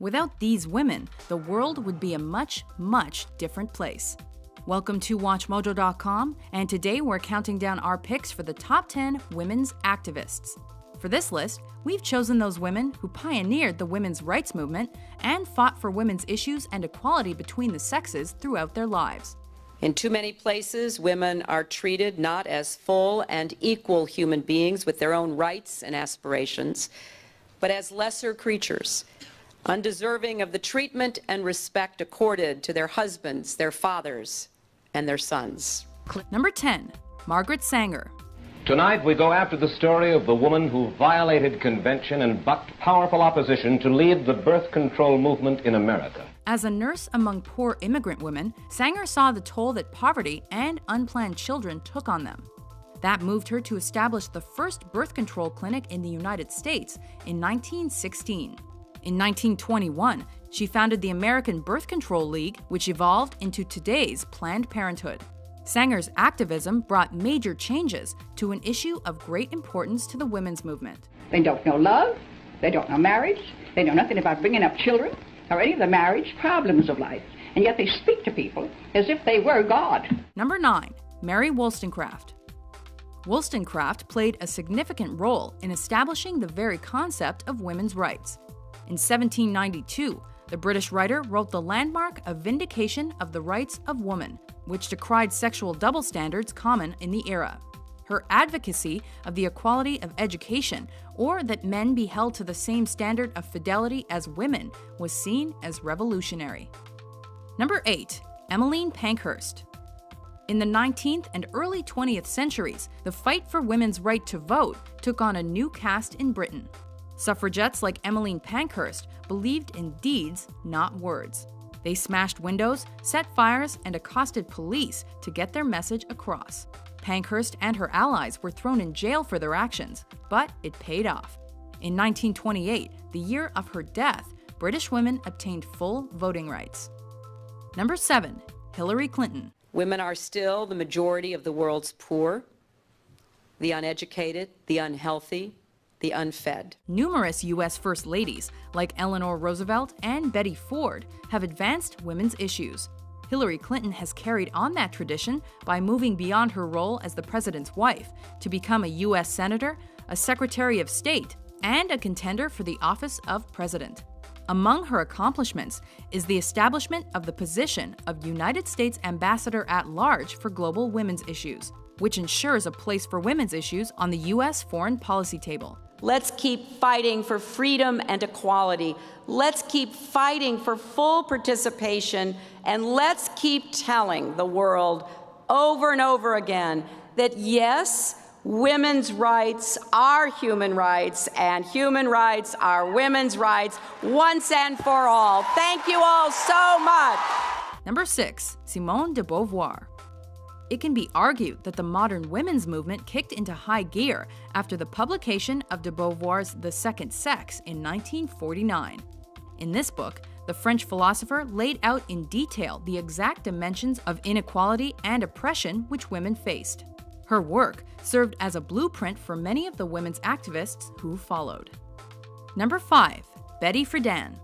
Without these women, the world would be a much, much different place. Welcome to WatchMojo.com, and today we're counting down our picks for the top 10 women's activists. For this list, we've chosen those women who pioneered the women's rights movement and fought for women's issues and equality between the sexes throughout their lives. In too many places, women are treated not as full and equal human beings with their own rights and aspirations, but as lesser creatures, undeserving of the treatment and respect accorded to their husbands, their fathers, and their sons. Number 10. Margaret Sanger. Tonight we go after the story of the woman who violated convention and bucked powerful opposition to lead the birth control movement in America. As a nurse among poor immigrant women, Sanger saw the toll that poverty and unplanned children took on them. That moved her to establish the first birth control clinic in the United States in 1916. In 1921, she founded the American Birth Control League, which evolved into today's Planned Parenthood. Sanger's activism brought major changes to an issue of great importance to the women's movement. They don't know love, they don't know marriage, they know nothing about bringing up children or any of the marriage problems of life, and yet they speak to people as if they were God. Number 9. Mary Wollstonecraft. Wollstonecraft played a significant role in establishing the very concept of women's rights. In 1792, the British writer wrote the landmark A Vindication of the Rights of Woman, which decried sexual double standards common in the era. Her advocacy of the equality of education, or that men be held to the same standard of fidelity as women, was seen as revolutionary. Number 8. Emmeline Pankhurst. In the 19th and early 20th centuries, the fight for women's right to vote took on a new cast in Britain. Suffragettes like Emmeline Pankhurst believed in deeds, not words. They smashed windows, set fires, and accosted police to get their message across. Pankhurst and her allies were thrown in jail for their actions, but it paid off. In 1928, the year of her death, British women obtained full voting rights. Number 7. Hillary Clinton. Women are still the majority of the world's poor, the uneducated, the unhealthy, the unfed. Numerous U.S. First Ladies, like Eleanor Roosevelt and Betty Ford, have advanced women's issues. Hillary Clinton has carried on that tradition by moving beyond her role as the president's wife to become a U.S. Senator, a Secretary of State, and a contender for the office of President. Among her accomplishments is the establishment of the position of United States Ambassador at Large for Global Women's Issues, which ensures a place for women's issues on the U.S. foreign policy table. Let's keep fighting for freedom and equality. Let's keep fighting for full participation, and let's keep telling the world over and over again that yes, women's rights are human rights, and human rights are women's rights once and for all. Thank you all so much. Number 6. Simone de Beauvoir. It can be argued that the modern women's movement kicked into high gear after the publication of de Beauvoir's The Second Sex in 1949. In this book, the French philosopher laid out in detail the exact dimensions of inequality and oppression which women faced. Her work served as a blueprint for many of the women's activists who followed. Number 5. Betty Friedan.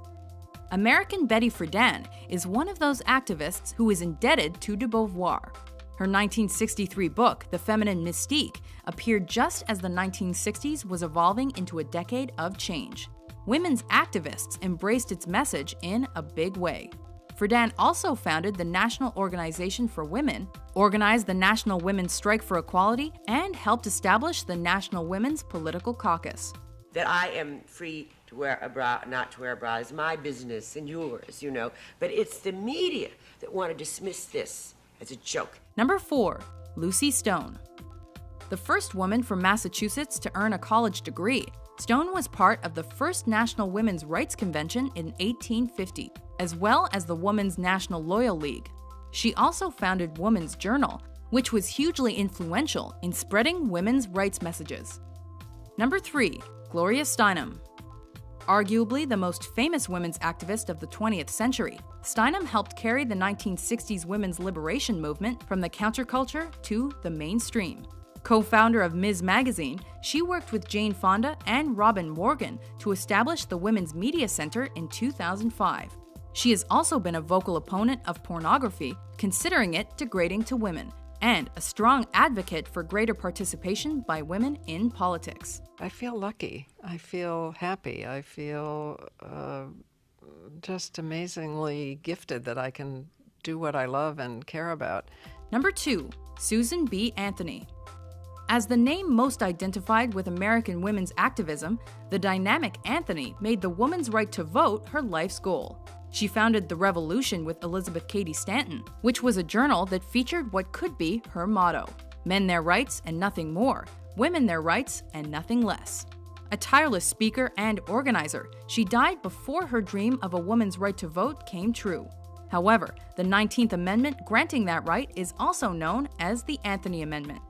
American Betty Friedan is one of those activists who is indebted to de Beauvoir. Her 1963 book, The Feminine Mystique, appeared just as the 1960s was evolving into a decade of change. Women's activists embraced its message in a big way. Friedan also founded the National Organization for Women, organized the National Women's Strike for Equality, and helped establish the National Women's Political Caucus. That I am free to wear a bra, not to wear a bra, is my business and yours, you know. But it's the media that want to dismiss this as a joke. Number 4. Lucy Stone. The first woman from Massachusetts to earn a college degree, Stone was part of the first National Women's Rights Convention in 1850, as well as the Women's National Loyal League. She also founded Woman's Journal, which was hugely influential in spreading women's rights messages. Number 3. Gloria Steinem. Arguably the most famous women's activist of the 20th century, Steinem helped carry the 1960s women's liberation movement from the counterculture to the mainstream. Co-founder of Ms. Magazine, she worked with Jane Fonda and Robin Morgan to establish the Women's Media Center in 2005. She has also been a vocal opponent of pornography, considering it degrading to women, and a strong advocate for greater participation by women in politics. I feel lucky. I feel happy. I feel just amazingly gifted that I can do what I love and care about. Number 2, Susan B. Anthony. As the name most identified with American women's activism, the dynamic Anthony made the woman's right to vote her life's goal. She founded The Revolution with Elizabeth Cady Stanton, which was a journal that featured what could be her motto: men their rights and nothing more, women their rights and nothing less. A tireless speaker and organizer, she died before her dream of a woman's right to vote came true. However, the 19th Amendment granting that right is also known as the Anthony Amendment.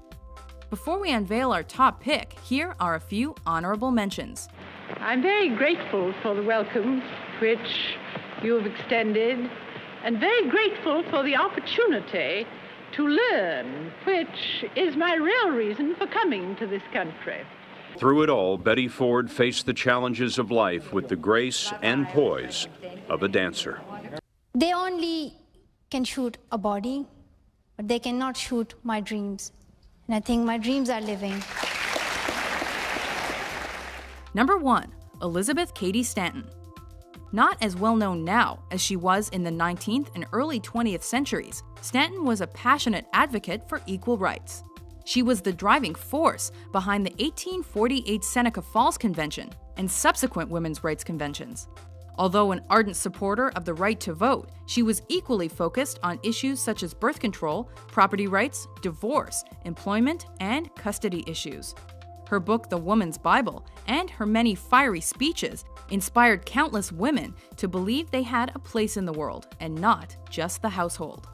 Before we unveil our top pick, here are a few honorable mentions. I'm very grateful for the welcome which you have extended, and very grateful for the opportunity to learn, which is my real reason for coming to this country. Through it all, Betty Ford faced the challenges of life with the grace and poise of a dancer. They only can shoot a body, but they cannot shoot my dreams. And I think my dreams are living. Number 1, Elizabeth Cady Stanton. Not as well known now as she was in the 19th and early 20th centuries, Stanton was a passionate advocate for equal rights. She was the driving force behind the 1848 Seneca Falls Convention and subsequent women's rights conventions. Although an ardent supporter of the right to vote, she was equally focused on issues such as birth control, property rights, divorce, employment, and custody issues. Her book, The Woman's Bible, and her many fiery speeches inspired countless women to believe they had a place in the world and not just the household.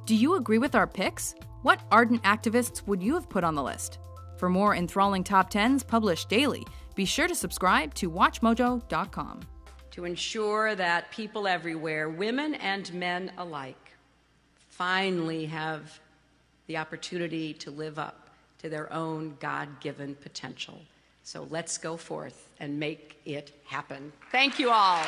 Do you agree with our picks? What ardent activists would you have put on the list? For more enthralling top 10s published daily, be sure to subscribe to WatchMojo.com. To ensure that people everywhere, women and men alike, finally have the opportunity to live up to their own God-given potential. So let's go forth and make it happen. Thank you all.